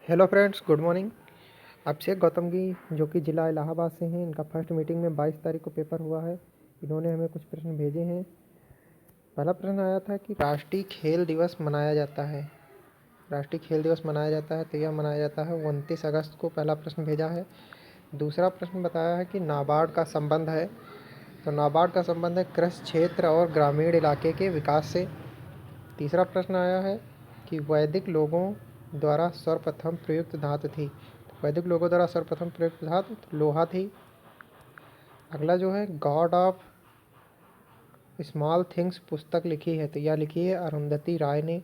Hello friends, good morning. Abhishek Gautam की जो कि ज़िला इलाहाबाद से हैं, इनका फर्स्ट मीटिंग में 22 तारीख को पेपर हुआ है। इन्होंने हमें कुछ प्रश्न भेजे हैं। पहला प्रश्न आया था कि राष्ट्रीय खेल दिवस मनाया जाता है। राष्ट्रीय खेल दिवस मनाया जाता है तो यह मनाया जाता है 29 अगस्त को। पहला प्रश्न भेजा है। दूसरा प्रश्न बताया है कि नाबार्ड का संबंध है, तो नाबार्ड का संबंध है कृषि क्षेत्र और ग्रामीण इलाके के विकास से। तीसरा प्रश्न आया है कि वैदिक लोगों द्वारा सर्वप्रथम प्रयुक्त धातु थी। वैदिक लोगों द्वारा सर्वप्रथम प्रयुक्त धातु लोहा थी। अगला जो है गॉड ऑफ स्मॉल थिंग्स पुस्तक लिखी है, तो यह लिखी है अरुंधति राय ने।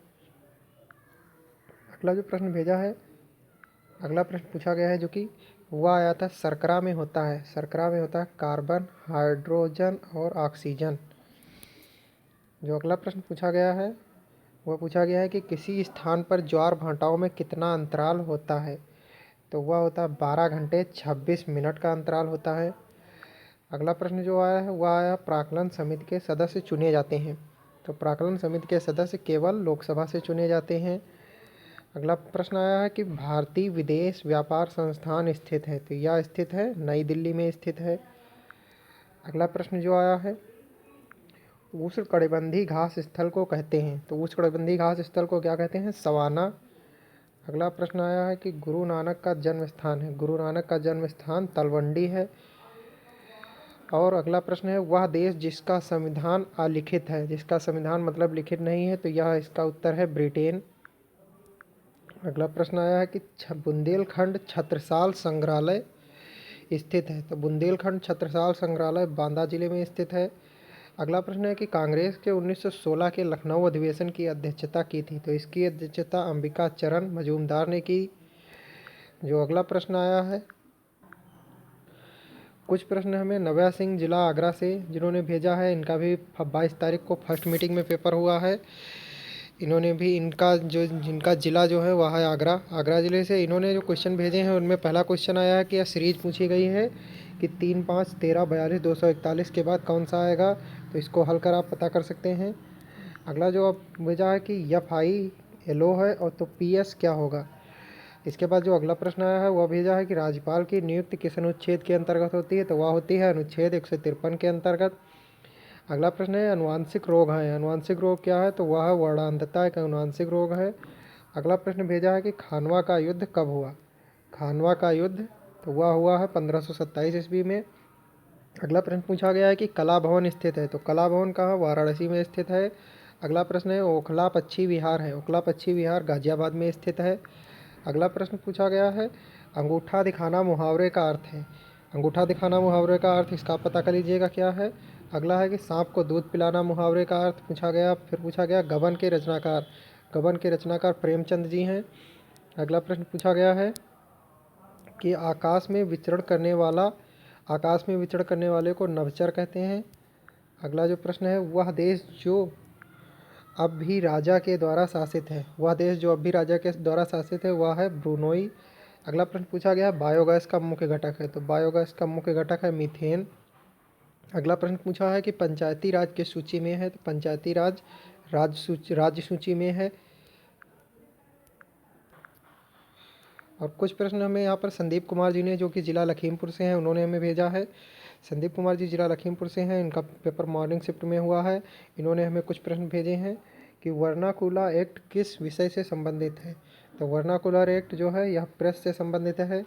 अगला जो प्रश्न भेजा है, अगला प्रश्न पूछा गया है जो कि वह आया था शर्करा में होता है। शर्करा में होता है कार्बन, हाइड्रोजन और ऑक्सीजन। जो अगला प्रश्न पूछा गया है वह पूछा गया है कि किसी स्थान पर ज्वार भाटाओं में कितना अंतराल होता है, तो वह होता है 12 घंटे 26 मिनट का अंतराल होता है। अगला प्रश्न जो आया है वह आया प्राक्कलन समिति के सदस्य चुने जाते हैं, तो प्राक्कलन समिति के सदस्य केवल लोकसभा से चुने जाते हैं। अगला प्रश्न आया है कि भारतीय विदेश व्यापार संस्थान स्थित है, तो यह स्थित है नई दिल्ली में स्थित है। अगला प्रश्न जो आया है उष्णकटिबंधीय घास स्थल को कहते हैं, तो उष्णकटिबंधीय घास स्थल को क्या कहते हैं? सवाना। अगला प्रश्न आया है कि गुरु नानक का जन्म स्थान है, गुरु नानक का जन्म स्थान तलवंडी है। और अगला प्रश्न है वह देश जिसका संविधान अलिखित है, जिसका संविधान मतलब लिखित नहीं है, तो यह इसका उत्तर है ब्रिटेन। अगला प्रश्न आया है कि बुंदेलखंड छत्रसाल संग्रहालय स्थित है, तो बुंदेलखंड छत्रसाल संग्रहालय बांदा जिले में स्थित है। अगला प्रश्न है कि कांग्रेस के 1916 के लखनऊ अधिवेशन की अध्यक्षता की थी, तो इसकी अध्यक्षता अंबिका चरण मजूमदार ने की। जो अगला प्रश्न आया है, कुछ प्रश्न हमें नव्या सिंह जिला आगरा से जिन्होंने भेजा है। इनका भी 22 तारीख को फर्स्ट मीटिंग में पेपर हुआ है। इन्होंने भी जिनका ज़िला जो है वह है आगरा। आगरा ज़िले से इन्होंने जो क्वेश्चन भेजे हैं उनमें पहला क्वेश्चन आया है कि यह सीरीज पूछी गई है कि 3, 5, 13, 42, 241 के बाद कौन सा आएगा, तो इसको हल कर आप पता कर सकते हैं। अगला जो अब भेजा है कि FILO है और तो PS क्या होगा। इसके बाद जो अगला प्रश्न आया है वह भेजा है कि राज्यपाल की नियुक्ति किस अनुच्छेद के अंतर्गत होती है, तो वह होती है अनुच्छेद 153 के अंतर्गत। अगला प्रश्न है अनुवांशिक रोग है, अनुवांशिक रोग क्या है, तो वह वर्णांधता एक अनुवांशिक रोग है। अगला प्रश्न भेजा है कि खानवा का युद्ध कब हुआ। खानवा का युद्ध तो वह हुआ है 1527 ईस्वी में। अगला प्रश्न पूछा गया है कि कला भवन स्थित है, तो कला भवन कहाँ? वाराणसी में स्थित है। अगला प्रश्न है ओखला पक्षी विहार है, ओखला पक्षी विहार गाजियाबाद में स्थित है। अगला प्रश्न पूछा गया है अंगूठा दिखाना मुहावरे का अर्थ है, अंगूठा दिखाना मुहावरे का अर्थ इसका पता कर लीजिएगा क्या है। अगला है कि सांप को दूध पिलाना मुहावरे का अर्थ पूछा गया। फिर पूछा गया गबन के रचनाकार, गबन के रचनाकार प्रेमचंद जी हैं। अगला प्रश्न पूछा गया है कि आकाश में विचरण करने वाले को नभचर कहते हैं। अगला जो प्रश्न है वह देश जो अब भी राजा के द्वारा शासित है, वह देश जो अब भी राजा के द्वारा शासित है वह है ब्रूनोई। अगला प्रश्न पूछा गया बायोगैस का मुख्य घटक है, तो बायोगैस का मुख्य घटक है मीथेन। अगला प्रश्न पूछा है कि पंचायती राज किस सूची में है, तो पंचायती राज राज्य सूची में है। और कुछ प्रश्न हमें यहाँ पर संदीप कुमार जी ने जो कि ज़िला लखीमपुर से हैं उन्होंने हमें भेजा है। संदीप कुमार जी ज़िला लखीमपुर से हैं, इनका पेपर मॉर्निंग शिफ्ट में हुआ है। इन्होंने हमें कुछ प्रश्न भेजे हैं कि वर्नाकुलर एक्ट किस विषय से संबंधित है, तो वर्नाकुलर एक्ट जो है यह प्रेस से संबंधित है।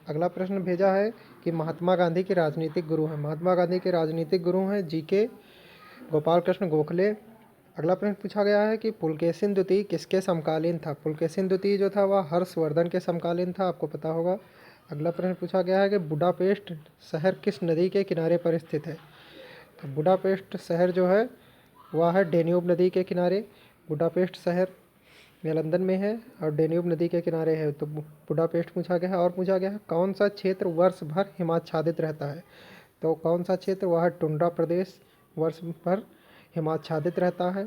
अगला प्रश्न भेजा है कि महात्मा गांधी के राजनीतिक गुरु हैं, महात्मा गांधी के राजनीतिक गुरु हैं GK गोपाल कृष्ण गोखले। अगला प्रश्न पूछा गया है कि पुलकेशिन द्वितीय किसके समकालीन था, पुलकेशिन द्वितीय जो था वह हर्षवर्धन के समकालीन था, आपको पता होगा। अगला प्रश्न पूछा गया है कि बुडापेस्ट शहर किस नदी के किनारे पर स्थित है, तो बुडापेस्ट शहर जो है वह है डेन्यूब नदी के किनारे। बुडापेस्ट शहर यह लंदन में है और डेन्यूब नदी के किनारे है, तो बुडापेस्ट पूछा गया है। और पूछा गया है कौन सा क्षेत्र वर्ष भर हिमाच्छादित रहता है, तो कौन सा क्षेत्र वह है टुंड्रा प्रदेश वर्ष भर हिमाच्छादित रहता है।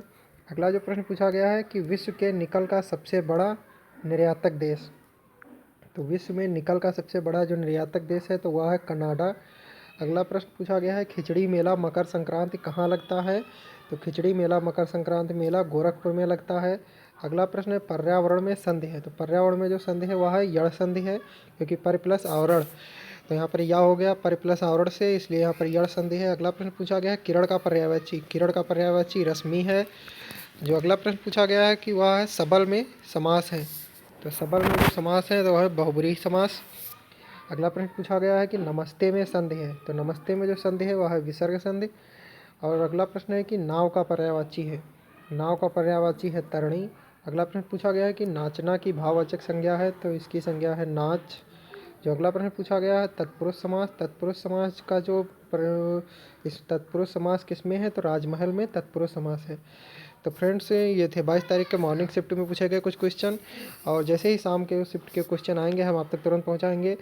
अगला जो प्रश्न पूछा गया है कि विश्व के निकल का सबसे बड़ा निर्यातक देश, तो विश्व में निकल का सबसे बड़ा जो निर्यातक देश है तो वह है कनाडा। अगला प्रश्न पूछा गया है खिचड़ी मेला मकर संक्रांति कहाँ लगता है, तो खिचड़ी मेला मकर संक्रांति मेला गोरखपुर में लगता है। अगला प्रश्न है पर्यावरण में संधि है। तो पर्यावरण में जो संधि है वह है यड़ संधि है, क्योंकि पर प्लस आवरण, तो यहाँ पर या हो गया पर प्लस आवरण से, इसलिए यहाँ पर यड़ संधि है। अगला प्रश्न पूछा गया है किरण का पर्यायवाची। किरण का पर्यायवाची रश्मि है। जो अगला प्रश्न पूछा गया है कि वह है सबल में समास है। तो सबल में जो समास है तो वह है बहुब्रीहि समास। अगला प्रश्न पूछा गया है कि नमस्ते में संधि है। तो नमस्ते में जो संधि है वह है विसर्ग संधि। और अगला प्रश्न है कि नाव का पर्यायवाची है। नाव का पर्यायवाची है तरणी। अगला प्रश्न पूछा गया है कि नाचना की भाववाचक संज्ञा है। तो इसकी संज्ञा है नाच। जो अगला प्रश्न पूछा गया है तत्पुरुष समास। तत्पुरुष समास का जो इस तत्पुरुष समास किस में है, तो राजमहल में तत्पुरुष समास है। तो फ्रेंड्स ये थे 22 तारीख के मॉर्निंग शिफ्ट में पूछे गए कुछ क्वेश्चन, और जैसे ही शाम के शिफ्ट के क्वेश्चन आएंगे हम आप तक तुरंत पहुंचाएंगे।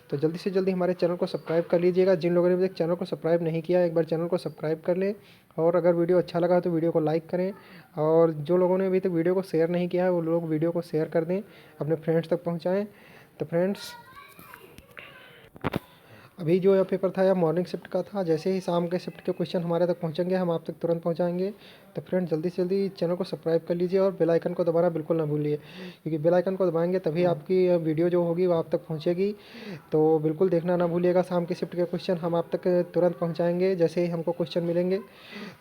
तो जल्दी से जल्दी हमारे चैनल को सब्सक्राइब कर लीजिएगा। जिन लोगों ने अभी तक चैनल को सब्सक्राइब नहीं किया एक बार चैनल को सब्सक्राइब कर लें, और अगर वीडियो अच्छा लगा तो वीडियो को लाइक करें, और जो लोगों ने अभी तक वीडियो को शेयर नहीं किया है वो लोग वीडियो को शेयर कर दें, अपने फ्रेंड्स तक पहुँचाएँ। तो फ्रेंड्स अभी जो यह पेपर था यह मॉर्निंग शिफ्ट का था। जैसे ही शाम के शिफ्ट के क्वेश्चन हमारे तक पहुंचेंगे हम आप तक तुरंत पहुंचाएंगे। तो फ्रेंड जल्दी से जल्दी चैनल को सब्सक्राइब कर लीजिए और बेल आइकन को दबाना बिल्कुल ना भूलिए, क्योंकि बेल आइकन को दबाएंगे तभी आपकी वीडियो जो होगी वो आप तक पहुँचेगी। तो बिल्कुल देखना ना भूलिएगा। शाम के शिफ्ट के क्वेश्चन हम आप तक तुरंत पहुँचाएँगे जैसे ही हमको क्वेश्चन मिलेंगे।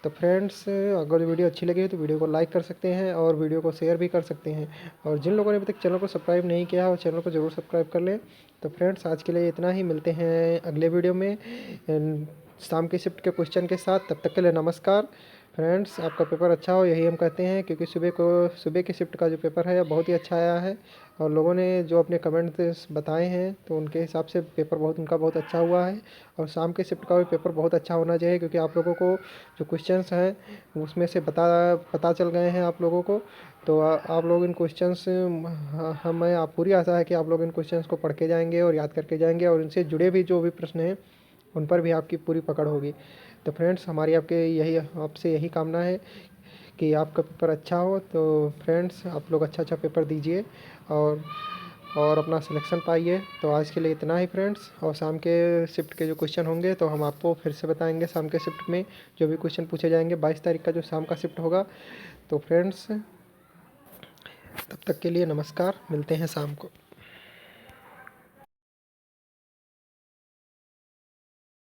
तो फ्रेंड्स अगर वीडियो अच्छी लगी तो वीडियो को लाइक कर सकते हैं और वीडियो को शेयर भी कर सकते हैं, और जिन लोगों ने अभी तक चैनल को सब्सक्राइब नहीं किया है वो चैनल को ज़रूर सब्सक्राइब कर लें। तो फ्रेंड्स आज के लिए इतना ही, मिलते हैं अगले वीडियो में शाम की शिफ्ट के क्वेश्चन के साथ। तब तक के लिए नमस्कार। फ्रेंड्स आपका पेपर अच्छा हो यही हम कहते हैं, क्योंकि सुबह की शिफ्ट का जो पेपर है बहुत ही अच्छा आया है, और लोगों ने जो अपने कमेंट्स बताए हैं तो उनके हिसाब से पेपर उनका बहुत अच्छा हुआ है। और शाम के शिफ्ट का भी पेपर बहुत अच्छा होना चाहिए, क्योंकि आप लोगों को जो क्वेश्चंस हैं उसमें से पता चल गए हैं आप लोगों को। तो आप लोग इन क्वेश्चंस हमें आप पूरी आशा है कि आप लोग इन क्वेश्चंस को पढ़ के जाएंगे और याद करके जाएंगे, और इनसे जुड़े भी जो भी प्रश्न हैं उन पर भी आपकी पूरी पकड़ होगी। तो फ्रेंड्स हमारी आपसे यही कामना है कि आपका पेपर अच्छा हो। तो फ्रेंड्स आप लोग अच्छा पेपर दीजिए और अपना सिलेक्शन पाइए। तो आज के लिए इतना ही फ्रेंड्स, और शाम के शिफ्ट के जो क्वेश्चन होंगे तो हम आपको फिर से बताएंगे। शाम के शिफ्ट में जो भी क्वेश्चन पूछे जाएंगे 22 तारीख का जो शाम का शिफ्ट होगा। तो फ्रेंड्स तब तक के लिए नमस्कार, मिलते हैं शाम को।